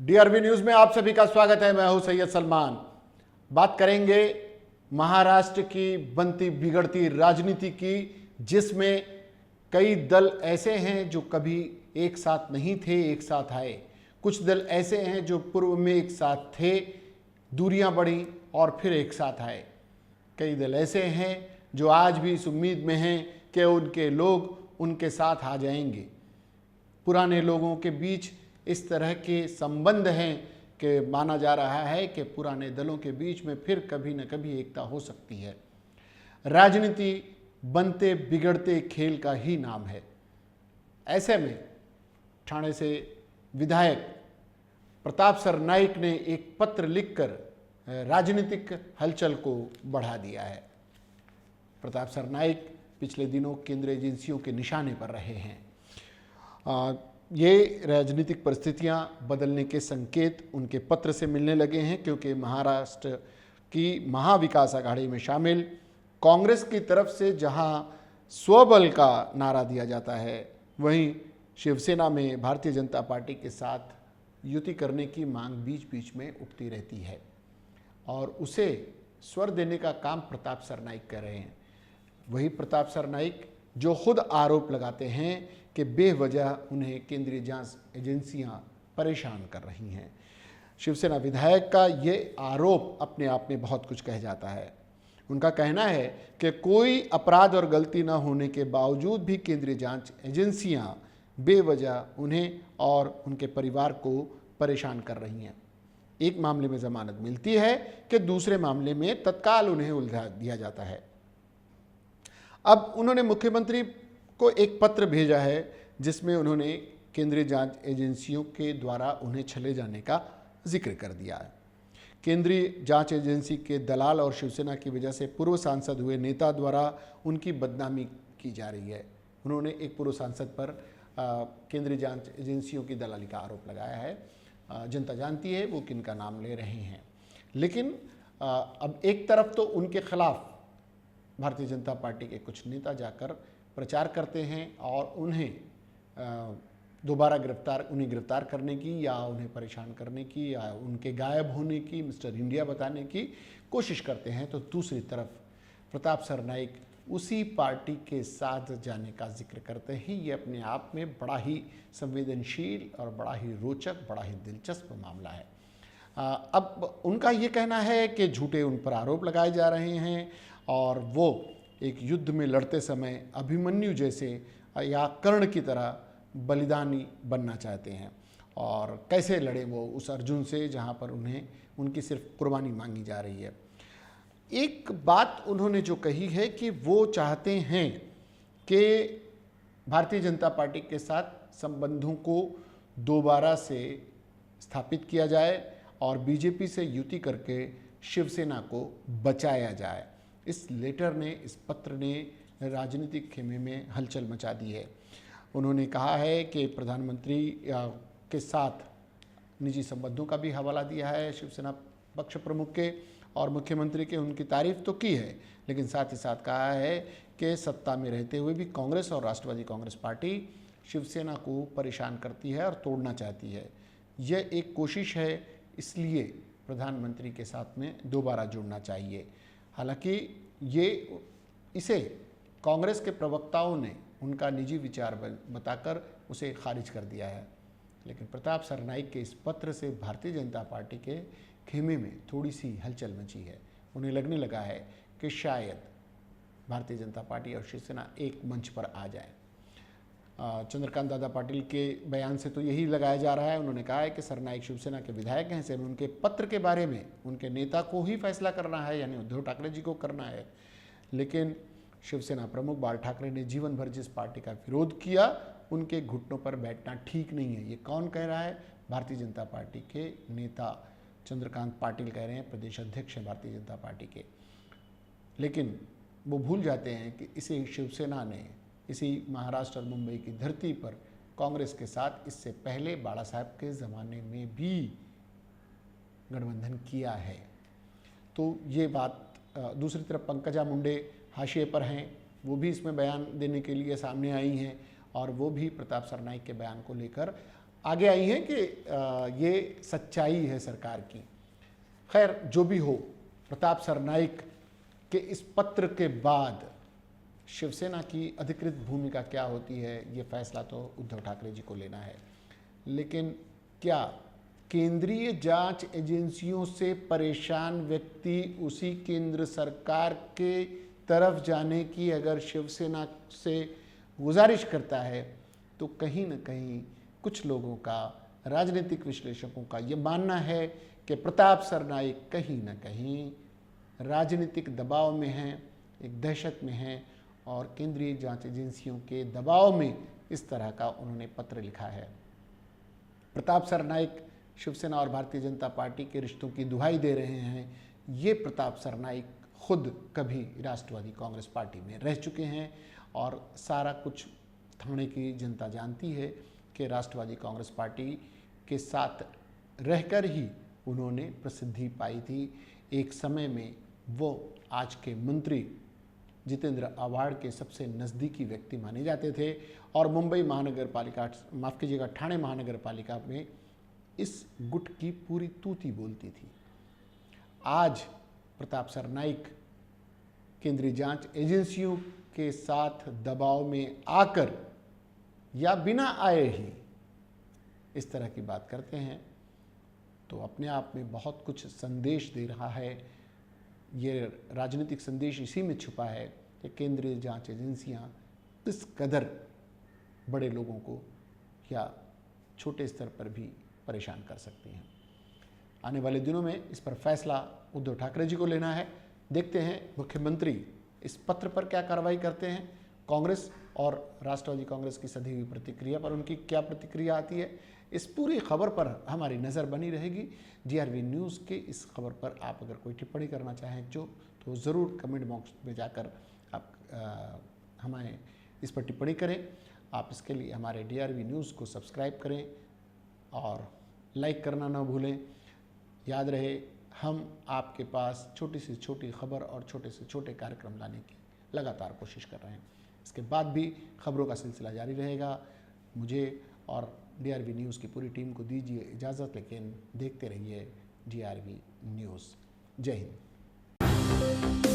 DRB news में आप सभी का स्वागत है। मैं हूं सैयद सलमान। बात करेंगे महाराष्ट्र की बनती बिगड़ती राजनीति की, जिसमें कई दल ऐसे हैं जो कभी एक साथ नहीं थे, एक साथ आए। कुछ दल ऐसे हैं जो पूर्व में एक साथ थे, दूरियां बढ़ी और फिर एक साथ आए। कई दल ऐसे हैं जो आज भी इस उम्मीद में हैं कि उनके लोग उनके साथ आ जाएंगे। पुराने लोगों के बीच इस तरह के संबंध हैं कि माना जा रहा है कि पुराने दलों के बीच में फिर कभी न कभी एकता हो सकती है। राजनीति बनते बिगड़ते खेल का ही नाम है। ऐसे में ठाणे से विधायक प्रताप सरनाईक ने एक पत्र लिखकर राजनीतिक हलचल को बढ़ा दिया है। प्रताप सरनाईक पिछले दिनों केंद्रीय एजेंसियों के निशाने पर रहे हैं। ये राजनीतिक परिस्थितियां बदलने के संकेत उनके पत्र से मिलने लगे हैं, क्योंकि महाराष्ट्र की महाविकास आघाड़ी में शामिल कांग्रेस की तरफ से जहां स्वबल का नारा दिया जाता है, वहीं शिवसेना में भारतीय जनता पार्टी के साथ युति करने की मांग बीच बीच में उठती रहती है और उसे स्वर देने का काम प्रताप सरनाईक कर रहे हैं। वही प्रताप सरनाईक जो खुद आरोप लगाते हैं कि बेवजह उन्हें केंद्रीय जांच एजेंसियां परेशान कर रही हैं। शिवसेना विधायक का ये आरोप अपने आप में बहुत कुछ कह जाता है। उनका कहना है कि कोई अपराध और गलती न होने के बावजूद भी केंद्रीय जांच एजेंसियां बेवजह उन्हें और उनके परिवार को परेशान कर रही हैं। एक मामले में जमानत मिलती है कि दूसरे मामले में तत्काल उन्हें उलझा दिया जाता है। अब उन्होंने मुख्यमंत्री को एक पत्र भेजा है जिसमें उन्होंने केंद्रीय जांच एजेंसियों के द्वारा उन्हें छले जाने का जिक्र कर दिया है। केंद्रीय जांच एजेंसी के दलाल और शिवसेना की वजह से पूर्व सांसद हुए नेता द्वारा उनकी बदनामी की जा रही है। उन्होंने एक पूर्व सांसद पर केंद्रीय जांच एजेंसियों की दलाली का आरोप लगाया है। जनता जानती है वो किन का नाम ले रहे हैं। लेकिन अब एक तरफ तो उनके खिलाफ भारतीय जनता पार्टी के कुछ नेता जाकर प्रचार करते हैं और उन्हें दोबारा उन्हें गिरफ्तार करने की या उन्हें परेशान करने की या उनके गायब होने की, मिस्टर इंडिया बताने की कोशिश करते हैं, तो दूसरी तरफ प्रताप सरनाईक उसी पार्टी के साथ जाने का जिक्र करते हैं। ये अपने आप में बड़ा ही संवेदनशील और बड़ा ही रोचक, बड़ा ही दिलचस्प मामला है। अब उनका ये कहना है कि झूठे उन पर आरोप लगाए जा रहे हैं और वो एक युद्ध में लड़ते समय अभिमन्यु जैसे या कर्ण की तरह बलिदानी बनना चाहते हैं और कैसे लड़े वो उस अर्जुन से जहाँ पर उन्हें उनकी सिर्फ कुर्बानी मांगी जा रही है। एक बात उन्होंने जो कही है कि वो चाहते हैं कि भारतीय जनता पार्टी के साथ संबंधों को दोबारा से स्थापित किया जाए और बीजेपी से युति करके शिवसेना को बचाया जाए। इस लेटर ने, इस पत्र ने राजनीतिक खेमे में हलचल मचा दी है। उन्होंने कहा है कि प्रधानमंत्री के साथ निजी संबंधों का भी हवाला दिया है शिवसेना पक्ष प्रमुख के, और मुख्यमंत्री के उनकी तारीफ तो की है, लेकिन साथ ही साथ कहा है कि सत्ता में रहते हुए भी कांग्रेस और राष्ट्रवादी कांग्रेस पार्टी शिवसेना को परेशान करती है और तोड़ना चाहती है। यह एक कोशिश है, इसलिए प्रधानमंत्री के साथ में दोबारा जुड़ना चाहिए। हालांकि इसे कांग्रेस के प्रवक्ताओं ने उनका निजी विचार बताकर उसे खारिज कर दिया है। लेकिन प्रताप सरनाईक के इस पत्र से भारतीय जनता पार्टी के खेमे में थोड़ी सी हलचल मची है। उन्हें लगने लगा है कि शायद भारतीय जनता पार्टी और शिवसेना एक मंच पर आ जाए। चंद्रकांत दादा पाटिल के बयान से तो यही लगाया जा रहा है। उन्होंने कहा है कि सरनाईक शिवसेना के विधायक हैं, सिर्फ उनके पत्र के बारे में उनके नेता को ही फैसला करना है, यानी उद्धव ठाकरे जी को करना है। लेकिन शिवसेना प्रमुख बाल ठाकरे ने जीवन भर जिस पार्टी का विरोध किया, उनके घुटनों पर बैठना ठीक नहीं है। ये कौन कह रहा है? भारतीय जनता पार्टी के नेता चंद्रकांत पाटिल कह रहे हैं, प्रदेश अध्यक्ष हैं भारतीय जनता पार्टी के। लेकिन वो भूल जाते हैं कि इसे शिवसेना ने इसी महाराष्ट्र और मुंबई की धरती पर कांग्रेस के साथ इससे पहले बाला साहब के ज़माने में भी गठबंधन किया है। तो ये बात दूसरी तरफ पंकजा मुंडे हाशिए पर हैं, वो भी इसमें बयान देने के लिए सामने आई हैं और वो भी प्रताप सरनाईक के बयान को लेकर आगे आई हैं कि ये सच्चाई है सरकार की। खैर, जो भी हो, प्रताप सरनाईक के इस पत्र के बाद शिवसेना की अधिकृत भूमिका क्या होती है, ये फैसला तो उद्धव ठाकरे जी को लेना है। लेकिन क्या केंद्रीय जांच एजेंसियों से परेशान व्यक्ति उसी केंद्र सरकार के तरफ जाने की अगर शिवसेना से गुजारिश करता है, तो कहीं न कहीं कुछ लोगों का, राजनीतिक विश्लेषकों का ये मानना है कि प्रताप सरनाईक कहीं न कहीं राजनीतिक दबाव में हैं, एक दहशत में हैं और केंद्रीय जांच एजेंसियों के दबाव में इस तरह का उन्होंने पत्र लिखा है। प्रताप सरनाईक शिवसेना और भारतीय जनता पार्टी के रिश्तों की दुहाई दे रहे हैं। ये प्रताप सरनाईक खुद कभी राष्ट्रवादी कांग्रेस पार्टी में रह चुके हैं और सारा कुछ थाने की जनता जानती है कि राष्ट्रवादी कांग्रेस पार्टी के साथ रहकर ही उन्होंने प्रसिद्धि पाई थी। एक समय में वो आज के मंत्री जितेंद्र आव्हाड के सबसे नज़दीकी व्यक्ति माने जाते थे और मुंबई महानगर पालिका, माफ़ कीजिएगा, ठाणे महानगर पालिका में इस गुट की पूरी तूती बोलती थी। आज प्रताप सरनाईक केंद्रीय जांच एजेंसियों के साथ दबाव में आकर या बिना आए ही इस तरह की बात करते हैं, तो अपने आप में बहुत कुछ संदेश दे रहा है। ये राजनीतिक संदेश इसी में छुपा है कि केंद्रीय जांच एजेंसियां किस कदर बड़े लोगों को या छोटे स्तर पर भी परेशान कर सकती हैं। आने वाले दिनों में इस पर फैसला उद्धव ठाकरे जी को लेना है। देखते हैं मुख्यमंत्री इस पत्र पर क्या कार्रवाई करते हैं। कांग्रेस और राष्ट्रवादी कांग्रेस की सधी हुई प्रतिक्रिया पर उनकी क्या प्रतिक्रिया आती है, इस पूरी खबर पर हमारी नज़र बनी रहेगी। DRV न्यूज़ के इस खबर पर आप अगर कोई टिप्पणी करना चाहें तो ज़रूर कमेंट बॉक्स में जाकर आप हमें इस पर टिप्पणी करें। आप इसके लिए हमारे DRV न्यूज़ को सब्सक्राइब करें और लाइक करना ना भूलें। याद रहे, हम आपके पास छोटी से छोटी खबर और छोटे से छोटे कार्यक्रम लाने की लगातार कोशिश कर रहे हैं। इसके बाद भी खबरों का सिलसिला जारी रहेगा। मुझे और DRV न्यूज़ की पूरी टीम को दीजिए इजाज़त, लेकिन देखते रहिए DRV न्यूज़। जय हिंद।